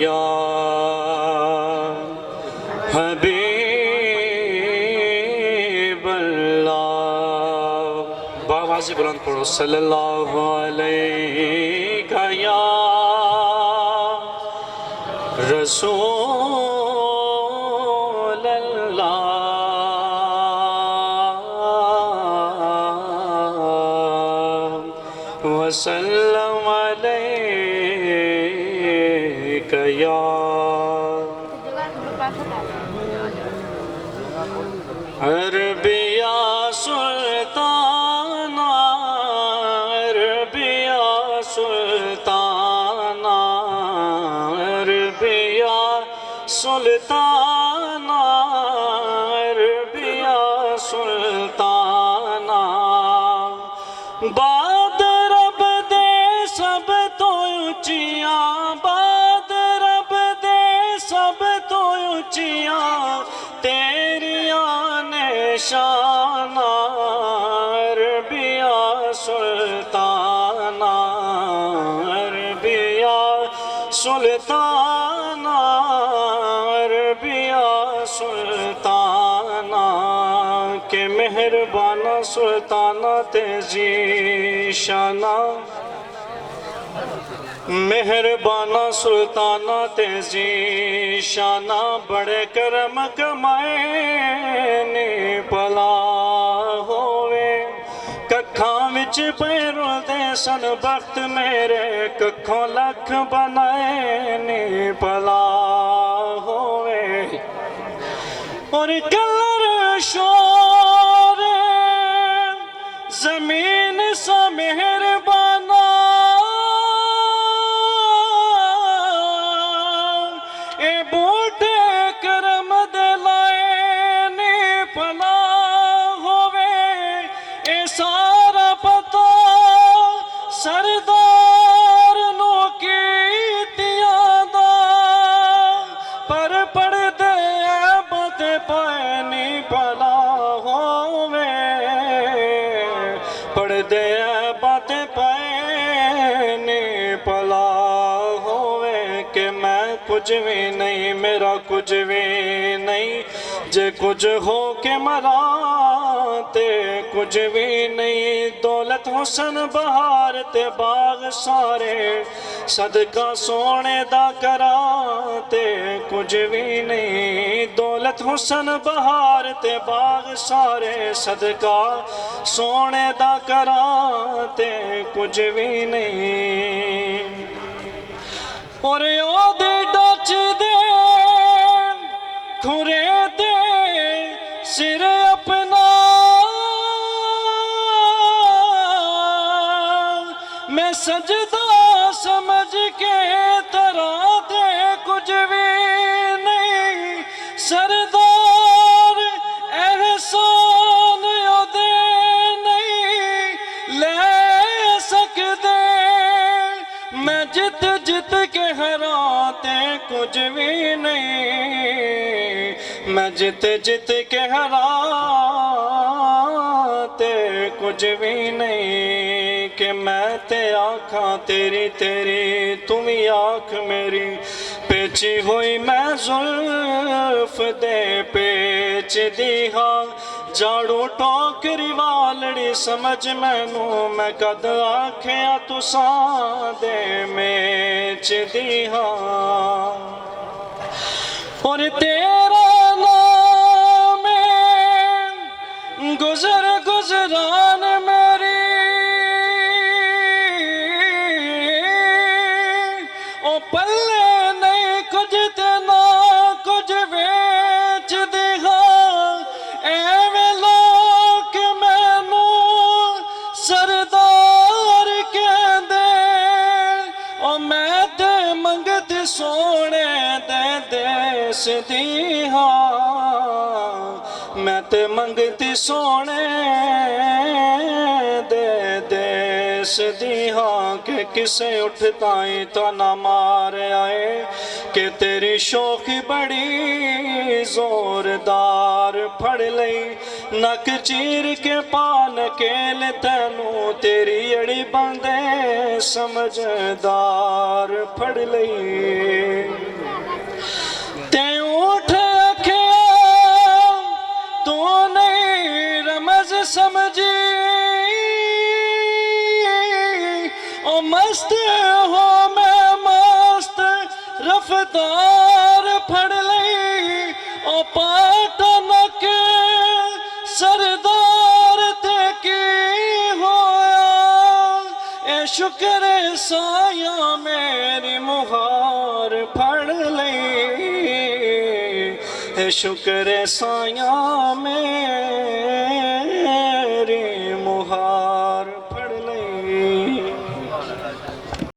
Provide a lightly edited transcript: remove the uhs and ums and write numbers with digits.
या हबीब अल्लाह। बावाज़ बुलंद पढ़ो सल्लल्लाहु अलैहि या रसूल अल्लाह वसल्लम अलैका या Arabia Sultana Arabia Sultana Arabia Sultana Arabia Sultana बाद रब दे सब तो ऊंचिया बाद रब दे सब तो ऊंचिया तेरिया निशाना Arabia Sultana Arabia Sultana Arabia Sultana के मेहरबाना सुल्ताना तेजी शाना मेहरबाना सुल्ताना तेजी शाना बड़े करम कमाए ने भला होवे कखां विच पैरों दे सन बख्त मेरे कखों लख बनाए ने भला होवे और कलर शोर जमीन सा मेहरबाना ए बूटे करम दे लाए ने भला होवे ए सारा पता सरदार नो कीतियां दा पर पढ़दे बातें पाए नी भला होवे पढ़दे बातें पाए नी भला होवे कि मैं कुछ भी नहीं मेरा कुछ भी नहीं जे कुछ हो के मरा ते कुछ भी नहीं दौलत हुसन बहार ते बाग सारे सदका सोने दा करा ते कुछ भी नहीं दौलत हुसन बहार ते बाग सारे सदका सोने दा करा ते कुछ भी नहीं और ओदे डच दे खुरे दे सिर अपना मैं सजदा समझ के तरा दे कुछ भी नहीं सरदार एहसान ओदे नहीं ले सकदे मैं जित जित के हराते कुछ भी नहीं मैं जित जित के हराते कुछ भी नहीं कि मैं ते आँखा तेरी तेरी तुम ही आँख मेरी पेची हुई मैं जुल्फ दे पेच दी हाँ झाड़ू टोकरी वालड़ी समझ मैनू मैं कद आख्या तुसा दे मेच दी हाँ और तेरा नाम गुजर गुजरान मेरी ओ पल्ले नहीं कुछ ते ना कुछ बेच दी हाँ एवें लोग मैनू सरदार कहंदे ओ मैं ते मंगती सोने दे देश दी हाँ मैं ते मंगती सोने दे देश इस दी हाँ कि किसे उठताई तो ना मार आए कि तेरी शौकी बड़ी जोरदार फड़ लई नक चीर के पान केल तैनू तेरी अड़ी बंदे समझदार फड़ लई ते उठ अखिया तू नहीं रमज समझी ओ मस्त हो मैं मस्त रफ्तार फड़ लई ओ पाटन के सरदार ते की होया ए शुक्र साया मेरी मुहार फड़ लई ए शुक्र साया में